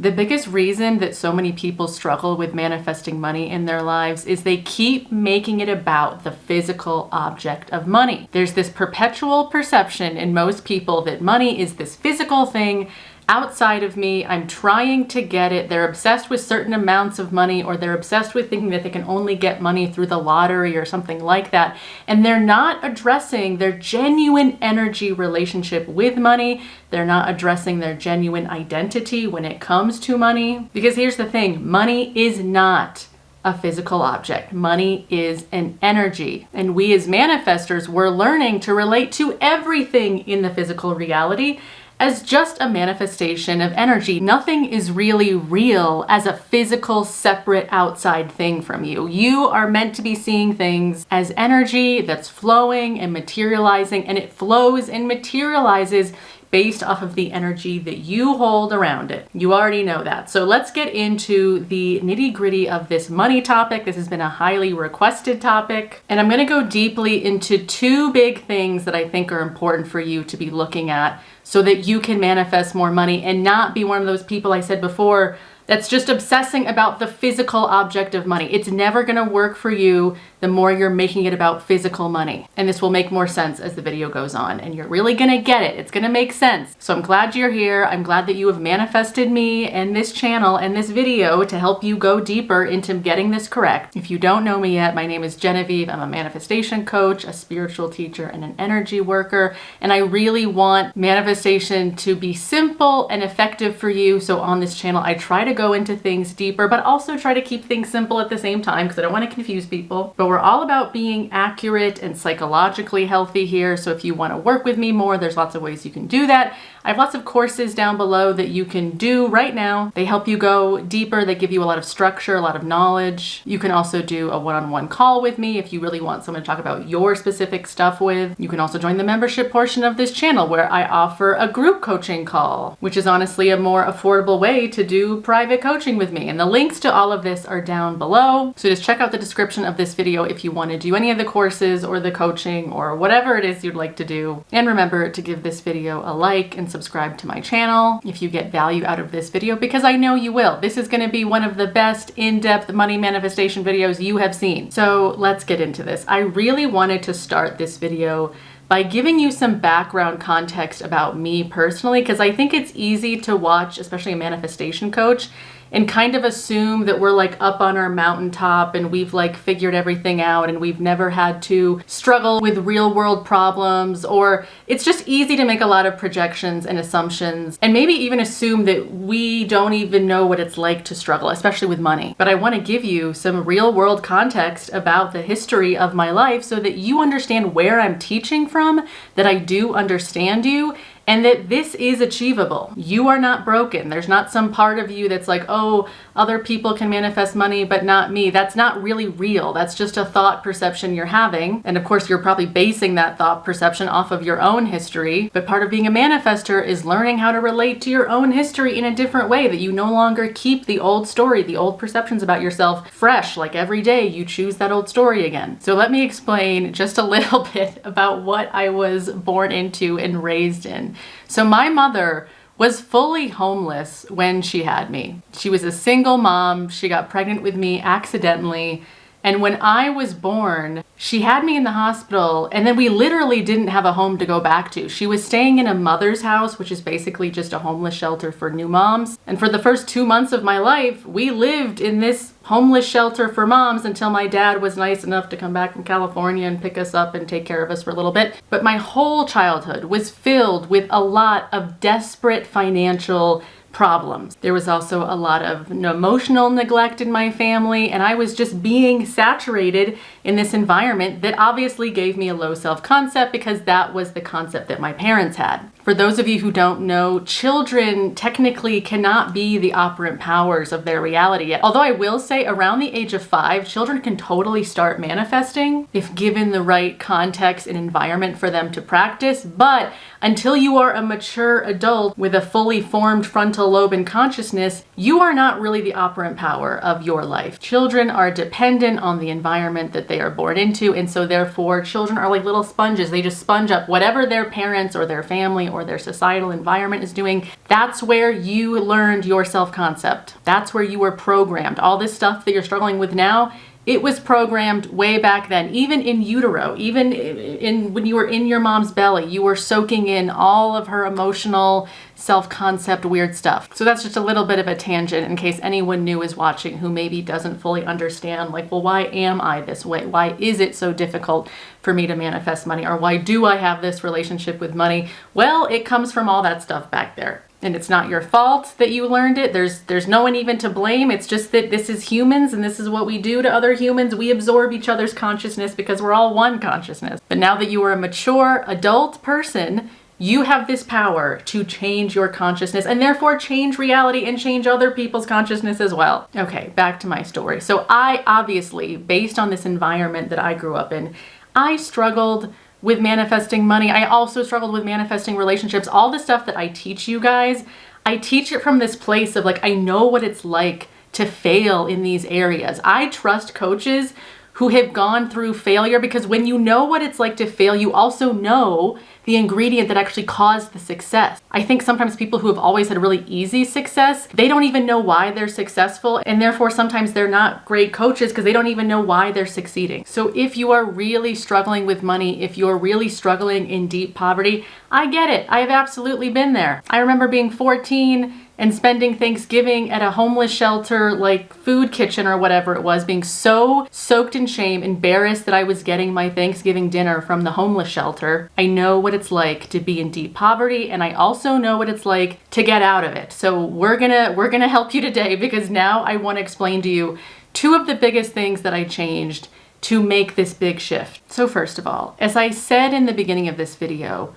The biggest reason that so many people struggle with manifesting money in their lives is they keep making it about the physical object of money. There's this perpetual perception in most people that money is this physical thing outside of me. I'm trying to get it. They're obsessed with certain amounts of money, or they're obsessed with thinking that they can only get money through the lottery or something like that. And they're not addressing their genuine energy relationship with money. They're not addressing their genuine identity when it comes to money. Because here's the thing, money is not a physical object. Money is an energy. And we as manifestors, we're learning to relate to everything in the physical reality as just a manifestation of energy. Nothing is really real as a physical, separate, outside thing from you. You are meant to be seeing things as energy that's flowing and materializing, and it flows and materializes based off of the energy that you hold around it. You already know that. So let's get into the nitty-gritty of this money topic. This has been a highly requested topic, and I'm gonna go deeply into two big things that I think are important for you to be looking at so that you can manifest more money and not be one of those people I said before that's just obsessing about the physical object of money. It's never gonna work for you the more you're making it about physical money. And this will make more sense as the video goes on, and you're really gonna get it. It's gonna make sense. So I'm glad you're here. I'm glad that you have manifested me and this channel and this video to help you go deeper into getting this correct. If you don't know me yet, my name is Genevieve. I'm a manifestation coach, a spiritual teacher, and an energy worker. And I really want manifestation to be simple and effective for you. So on this channel, I try to go into things deeper, but also try to keep things simple at the same time because I don't want to confuse people. But we're all about being accurate and psychologically healthy here. So if you want to work with me more, there's lots of ways you can do that. I have lots of courses down below that you can do right now. They help you go deeper. They give you a lot of structure, a lot of knowledge. You can also do a one-on-one call with me if you really want someone to talk about your specific stuff with. You can also join the membership portion of this channel where I offer a group coaching call, which is honestly a more affordable way to do private coaching with me. And the links to all of this are down below. So just check out the description of this video if you want to do any of the courses or the coaching or whatever it is you'd like to do. And remember to give this video a like and subscribe to my channel if you get value out of this video, because I know you will. This is going to be one of the best in-depth money manifestation videos you have seen. So let's get into this. I really wanted to start this video by giving you some background context about me personally, because I think it's easy to watch, especially a manifestation coach, and kind of assume that we're like up on our mountaintop and we've like figured everything out and we've never had to struggle with real world problems, or it's just easy to make a lot of projections and assumptions and maybe even assume that we don't even know what it's like to struggle, especially with money. But I want to give you some real world context about the history of my life so that you understand where I'm teaching from, that I do understand you, and that this is achievable. You are not broken. There's not some part of you that's like, oh, other people can manifest money, but not me. That's not really real. That's just a thought perception you're having. And of course, you're probably basing that thought perception off of your own history. But part of being a manifester is learning how to relate to your own history in a different way, that you no longer keep the old story, the old perceptions about yourself fresh. Like every day you choose that old story again. So let me explain just a little bit about what I was born into and raised in. So my mother was fully homeless when she had me. She was a single mom. She got pregnant with me accidentally. And when I was born, she had me in the hospital, and then we literally didn't have a home to go back to. She was staying in a mother's house, which is basically just a homeless shelter for new moms. And for the first 2 months of my life, we lived in this homeless shelter for moms until my dad was nice enough to come back from California and pick us up and take care of us for a little bit. But my whole childhood was filled with a lot of desperate financial problems. There was also a lot of emotional neglect in my family, and I was just being saturated in this environment that obviously gave me a low self-concept because that was the concept that my parents had. For those of you who don't know, children technically cannot be the operant powers of their reality yet. Although I will say around the age of 5, children can totally start manifesting if given the right context and environment for them to practice. But until you are a mature adult with a fully formed frontal lobe and consciousness, you are not really the operant power of your life. Children are dependent on the environment that they are born into, and so therefore children are like little sponges. They just sponge up whatever their parents or their family or their societal environment is doing. That's where you learned your self-concept. That's where you were programmed. All this stuff that you're struggling with now, it was programmed way back then, even in utero, even when you were in your mom's belly, you were soaking in all of her emotional self-concept weird stuff. So that's just a little bit of a tangent in case anyone new is watching who maybe doesn't fully understand, like, well, why am I this way? Why is it so difficult for me to manifest money? Or why do I have this relationship with money? Well, it comes from all that stuff back there. And it's not your fault that you learned it. There's no one even to blame. It's just that this is humans and this is what we do to other humans. We absorb each other's consciousness because we're all one consciousness. But now that you are a mature adult person, you have this power to change your consciousness and therefore change reality and change other people's consciousness as well. Okay, back to my story. So I obviously, based on this environment that I grew up in, I struggled with manifesting money. I also struggled with manifesting relationships. All the stuff that I teach you guys, I teach it from this place of like, I know what it's like to fail in these areas. I trust coaches who have gone through failure because when you know what it's like to fail, you also know the ingredient that actually caused the success. I think sometimes people who have always had really easy success, they don't even know why they're successful, and therefore sometimes they're not great coaches because they don't even know why they're succeeding. So if you are really struggling with money, if you're really struggling in deep poverty, I get it. I have absolutely been there. I remember being 14 and spending Thanksgiving at a homeless shelter, like food kitchen or whatever it was, being so soaked in shame, embarrassed that I was getting my Thanksgiving dinner from the homeless shelter. I know what it's like to be in deep poverty, and I also know what it's like to get out of it. So we're gonna help you today because now I want to explain to you two of the biggest things that I changed to make this big shift. So first of all, as I said in the beginning of this video,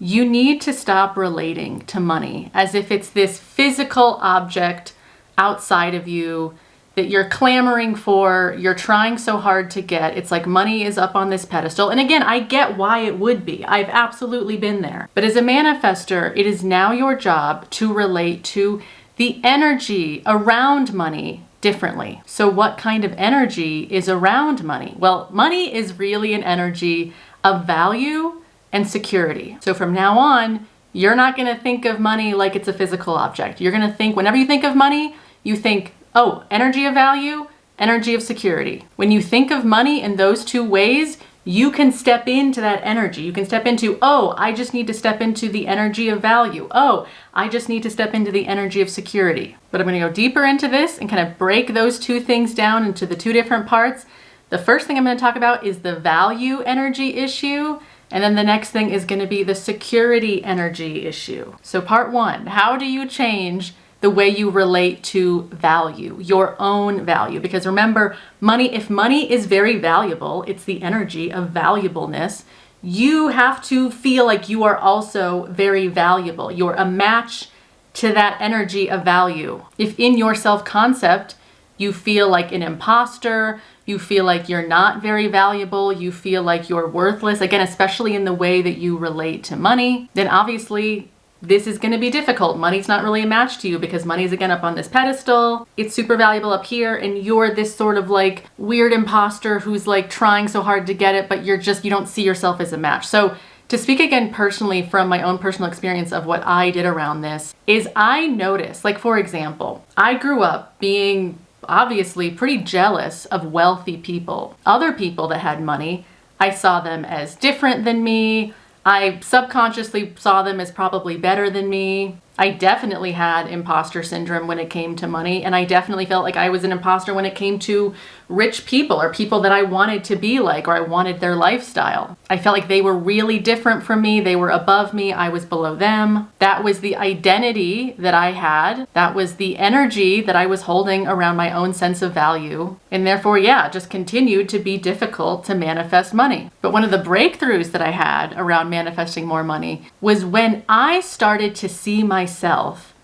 you need to stop relating to money as if it's this physical object outside of you that you're clamoring for, you're trying so hard to get. It's like money is up on this pedestal. And again, I get why it would be. I've absolutely been there. But as a manifester, it is now your job to relate to the energy around money differently. So what kind of energy is around money? Well, money is really an energy of value and security. So from now on, you're not going to think of money like it's a physical object. You're going to think, whenever you think of money, you think, oh, energy of value, energy of security. When you think of money in those two ways, you can step into that energy. You can step into, oh, I just need to step into the energy of value. Oh, I just need to step into the energy of security. But I'm going to go deeper into this and kind of break those two things down into the two different parts. The first thing I'm going to talk about is the value energy issue. And then the next thing is going to be the security energy issue. So part one, how do you change the way you relate to value, your own value? Because remember, if money is very valuable, it's the energy of valuableness. You have to feel like you are also very valuable. You're a match to that energy of value. If in your self-concept, you feel like an imposter, you feel like you're not very valuable, you feel like you're worthless, again, especially in the way that you relate to money, then obviously this is going to be difficult. Money's not really a match to you because money's again up on this pedestal. It's super valuable up here and you're this sort of like weird imposter who's like trying so hard to get it, but you don't see yourself as a match. So to speak again personally from my own personal experience of what I did around this is I noticed, like for example, I grew up being obviously pretty jealous of wealthy people. Other people that had money, I saw them as different than me. I subconsciously saw them as probably better than me. I definitely had imposter syndrome when it came to money, and I definitely felt like I was an imposter when it came to rich people or people that I wanted to be like, or I wanted their lifestyle. I felt like they were really different from me. They were above me. I was below them. That was the identity that I had. That was the energy that I was holding around my own sense of value. And therefore, just continued to be difficult to manifest money. But one of the breakthroughs that I had around manifesting more money was when I started to see myself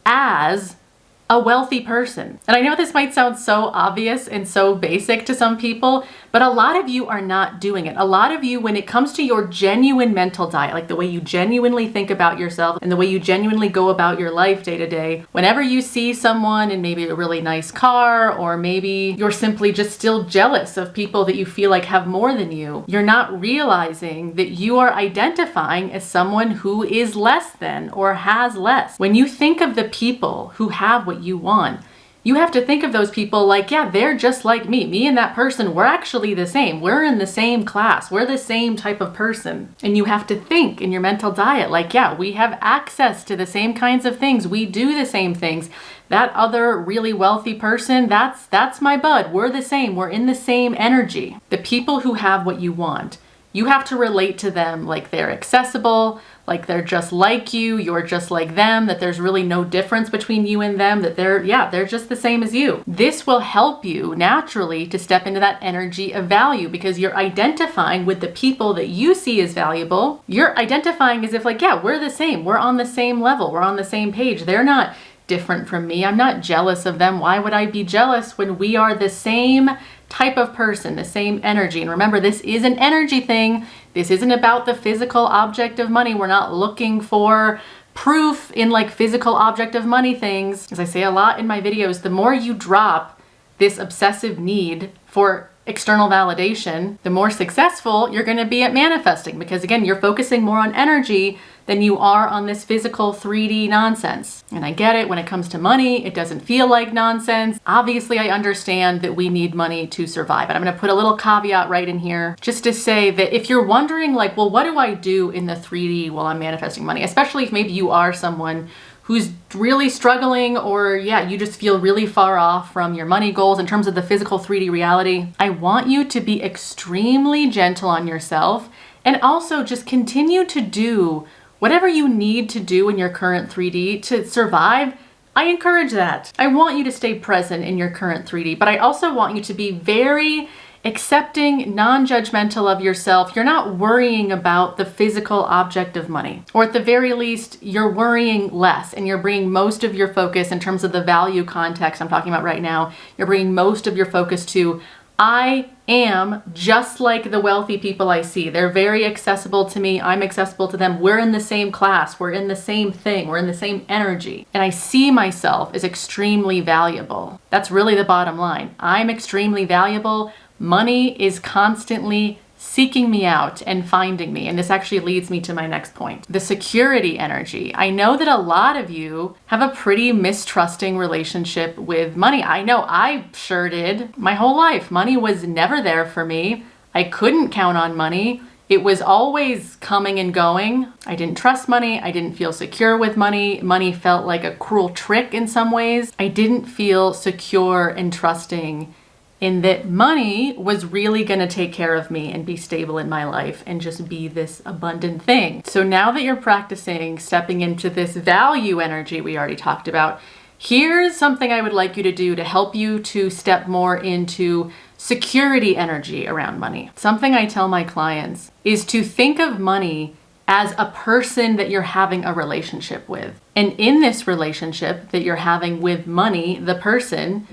as a wealthy person. And I know this might sound so obvious and so basic to some people, But a lot of you are not doing it. A lot of you, when it comes to your genuine mental diet, like the way you genuinely think about yourself and the way you genuinely go about your life day to day, whenever you see someone in maybe a really nice car, or maybe you're simply just still jealous of people that you feel like have more than you, you're not realizing that you are identifying as someone who is less than or has less. When you think of the people who have what you want, you have to think of those people like, yeah, they're just like me. Me and that person, we're actually the same. We're in the same class. We're the same type of person. And you have to think in your mental diet like, yeah, we have access to the same kinds of things. We do the same things. That other really wealthy person, that's my bud. We're the same. We're in the same energy. The people who have what you want, you have to relate to them like they're accessible, like they're just like you, you're just like them, that there's really no difference between you and them, that they're just the same as you. This will help you naturally to step into that energy of value, because you're identifying with the people that you see as valuable. You're identifying as if like, yeah, we're the same. We're on the same level. We're on the same page. They're not different from me. I'm not jealous of them. Why would I be jealous when we are the same type of person, the same energy? And remember, this is an energy thing. This isn't about the physical object of money. We're not looking for proof in like physical object of money things. As I say a lot in my videos, the more you drop this obsessive need for external validation, the more successful you're going to be at manifesting, because again, you're focusing more on energy than you are on this physical 3D nonsense. And I get it, when it comes to money, it doesn't feel like nonsense. Obviously, I understand that we need money to survive. And I'm gonna put a little caveat right in here just to say that if you're wondering like, well, what do I do in the 3D while I'm manifesting money? Especially if maybe you are someone who's really struggling, or yeah, you just feel really far off from your money goals in terms of the physical 3D reality. I want you to be extremely gentle on yourself, and also just continue to do whatever you need to do in your current 3D to survive. I encourage that. I want you to stay present in your current 3D, but I also want you to be very accepting, non-judgmental of yourself. You're not worrying about the physical object of money, or at the very least, you're worrying less, and you're bringing most of your focus in terms of the value context I'm talking about right now. You're bringing most of your focus to, I am just like the wealthy people I see. They're very accessible to me. I'm accessible to them. We're in the same class. We're in the same thing. We're in the same energy. And I see myself as extremely valuable. That's really the bottom line. I'm extremely valuable. Money is constantly seeking me out and finding me. And this actually leads me to my next point. The security energy. I know that a lot of you have a pretty mistrusting relationship with money. I know I sure did. My whole life, money was never there for me. I couldn't count on money. It was always coming and going. I didn't trust money. I didn't feel secure with money. Money felt like a cruel trick in some ways. I didn't feel secure and trusting in that money was really going to take care of me and be stable in my life and just be this abundant thing. So now that you're practicing stepping into this value energy we already talked about, here's something I would like you to do to help you to step more into security energy around money. Something I tell my clients is to think of money as a person that you're having a relationship with. And in this relationship that you're having with money, the person,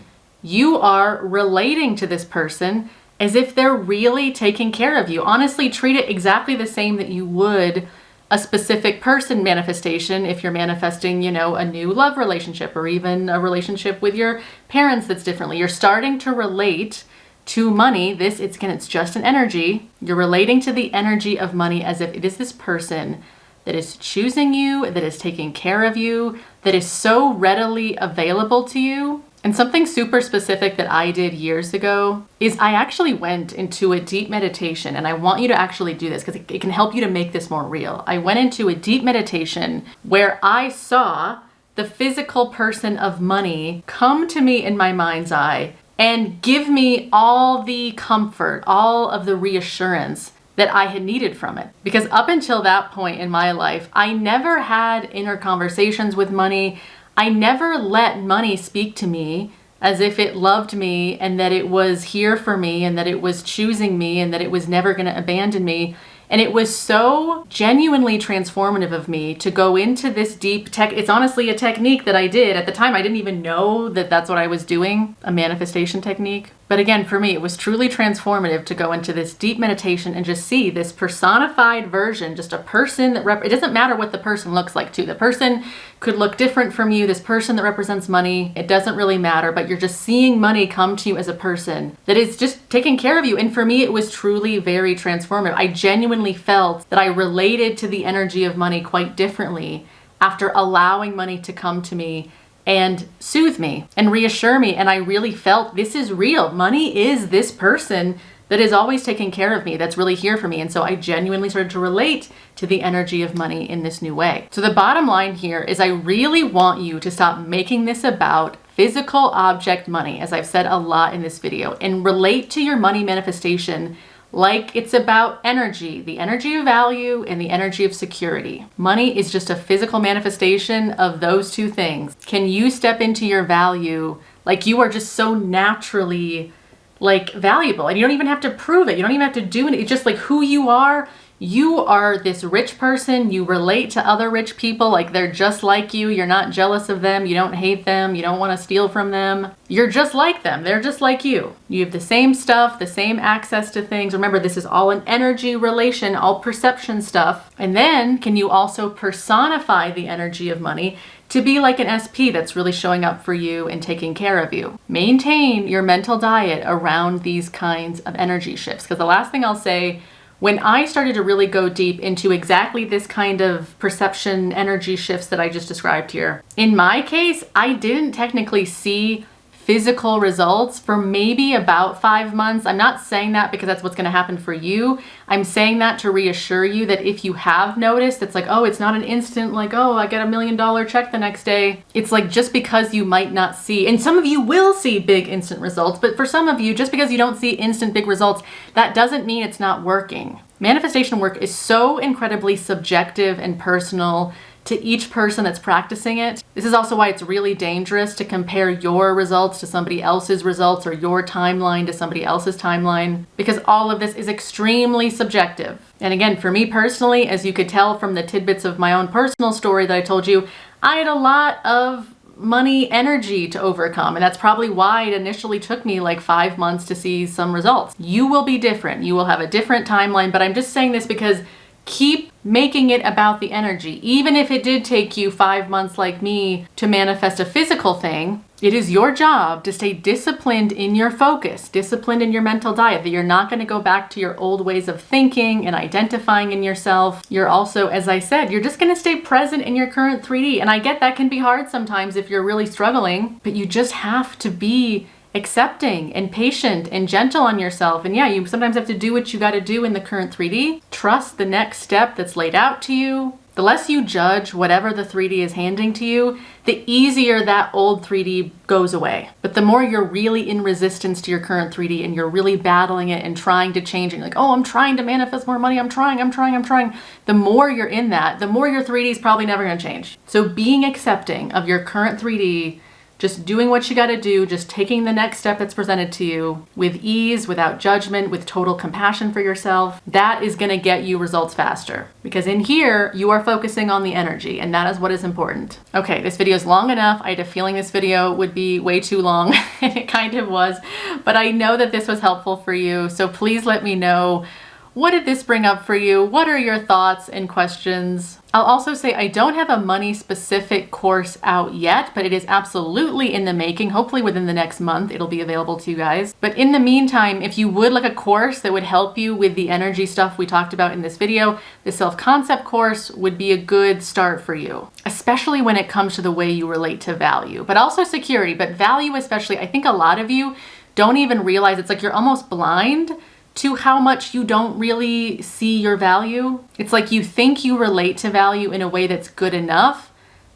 you are relating to this person as if they're really taking care of you. Honestly, treat it exactly the same that you would a specific person manifestation if you're manifesting, a new love relationship, or even a relationship with your parents that's differently. You're starting to relate to money. It's just an energy. You're relating to the energy of money as if it is this person that is choosing you, that is taking care of you, that is so readily available to you. And something super specific that I did years ago is I actually went into a deep meditation, and I want you to actually do this because it can help you to make this more real. I went into a deep meditation where I saw the physical person of money come to me in my mind's eye and give me all the comfort, all of the reassurance that I had needed from it. Because up until that point in my life, I never had inner conversations with money. I never let money speak to me as if it loved me and that it was here for me and that it was choosing me and that it was never going to abandon me. And it was so genuinely transformative of me to go into this deep tech. It's honestly a technique that I did. At the time, I didn't even know that that's what I was doing, a manifestation technique. But again, for me, it was truly transformative to go into this deep meditation and just see this personified version, just a person that it doesn't matter what the person looks like too. The person could look different from you. This person that represents money, it doesn't really matter, but you're just seeing money come to you as a person that is just taking care of you. And for me, it was truly very transformative. I genuinely felt that I related to the energy of money quite differently after allowing money to come to me and soothe me and reassure me. And I really felt this is real. Money is this person that is always taking care of me, that's really here for me. And so I genuinely started to relate to the energy of money in this new way. So the bottom line here is I really want you to stop making this about physical object money, as I've said a lot in this video, and relate to your money manifestation like it's about energy, the energy of value and the energy of security. Money is just a physical manifestation of those two things. Can you step into your value like you are just so naturally like valuable, and you don't even have to prove it. You don't even have to do it. It's just like who you are. You are this rich person. You relate to other rich people like they're just like you. You're not jealous of them. You don't hate them. You don't want to steal from them. You're just like them. They're just like you. You have the same stuff, the same access to things. Remember, this is all an energy relation, all perception stuff. And then can you also personify the energy of money to be like an SP that's really showing up for you and taking care of you? Maintain your mental diet around these kinds of energy shifts. Because the last thing I'll say, when I started to really go deep into exactly this kind of perception energy shifts that I just described here, in my case, I didn't technically see physical results for maybe about 5 months. I'm not saying that because that's what's going to happen for you. I'm saying that to reassure you that if you have noticed, it's like, oh, it's not an instant, like, oh, I get $1 million check the next day. It's like just because you might not see, and some of you will see big instant results, but for some of you, just because you don't see instant big results, that doesn't mean it's not working. Manifestation work is so incredibly subjective and personal to each person that's practicing it. This is also why it's really dangerous to compare your results to somebody else's results or your timeline to somebody else's timeline, because all of this is extremely subjective. And again, for me personally, as you could tell from the tidbits of my own personal story that I told you, I had a lot of money energy to overcome. And that's probably why it initially took me like 5 months to see some results. You will be different. You will have a different timeline, but I'm just saying this because keep making it about the energy. Even if it did take you 5 months like me to manifest a physical thing, it is your job to stay disciplined in your focus, disciplined in your mental diet, that you're not going to go back to your old ways of thinking and identifying in yourself. You're also, as I said, you're just going to stay present in your current 3D. And I get that can be hard sometimes if you're really struggling, but you just have to be accepting and patient and gentle on yourself. And yeah, you sometimes have to do what you got to do in the current 3D. Trust the next step that's laid out to you. The less you judge whatever the 3D is handing to you, the easier that old 3D goes away. But the more you're really in resistance to your current 3D and you're really battling it and trying to change it, like, oh, I'm trying to manifest more money, I'm trying. The more you're in that, the more your 3D is probably never going to change. So being accepting of your current 3D, just doing what you got to do, just taking the next step that's presented to you with ease, without judgment, with total compassion for yourself, that is going to get you results faster. Because in here, you are focusing on the energy, and that is what is important. Okay, this video is long enough. I had a feeling this video would be way too long, and it kind of was, but I know that this was helpful for you. So please let me know, what did this bring up for you? What are your thoughts and questions? I'll also say I don't have a money specific course out yet, but it is absolutely in the making. Hopefully within the next month, it'll be available to you guys. But in the meantime, if you would like a course that would help you with the energy stuff we talked about in this video, the self-concept course would be a good start for you, especially when it comes to the way you relate to value, but also security, but value especially. I think a lot of you don't even realize, it's like you're almost blind to how much you don't really see your value. It's like you think you relate to value in a way that's good enough,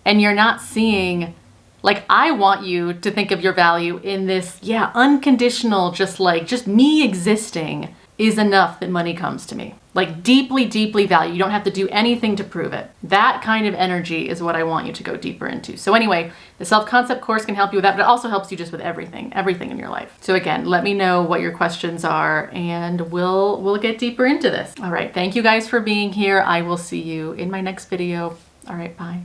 and you're not seeing, like, I want you to think of your value in this, yeah, unconditional, just me existing is enough that money comes to me. Like deeply, deeply value. You don't have to do anything to prove it. That kind of energy is what I want you to go deeper into. So anyway, the self-concept course can help you with that, but it also helps you just with everything in your life. So again, let me know what your questions are and we'll get deeper into this. All right, thank you guys for being here. I will see you in my next video. All right, bye.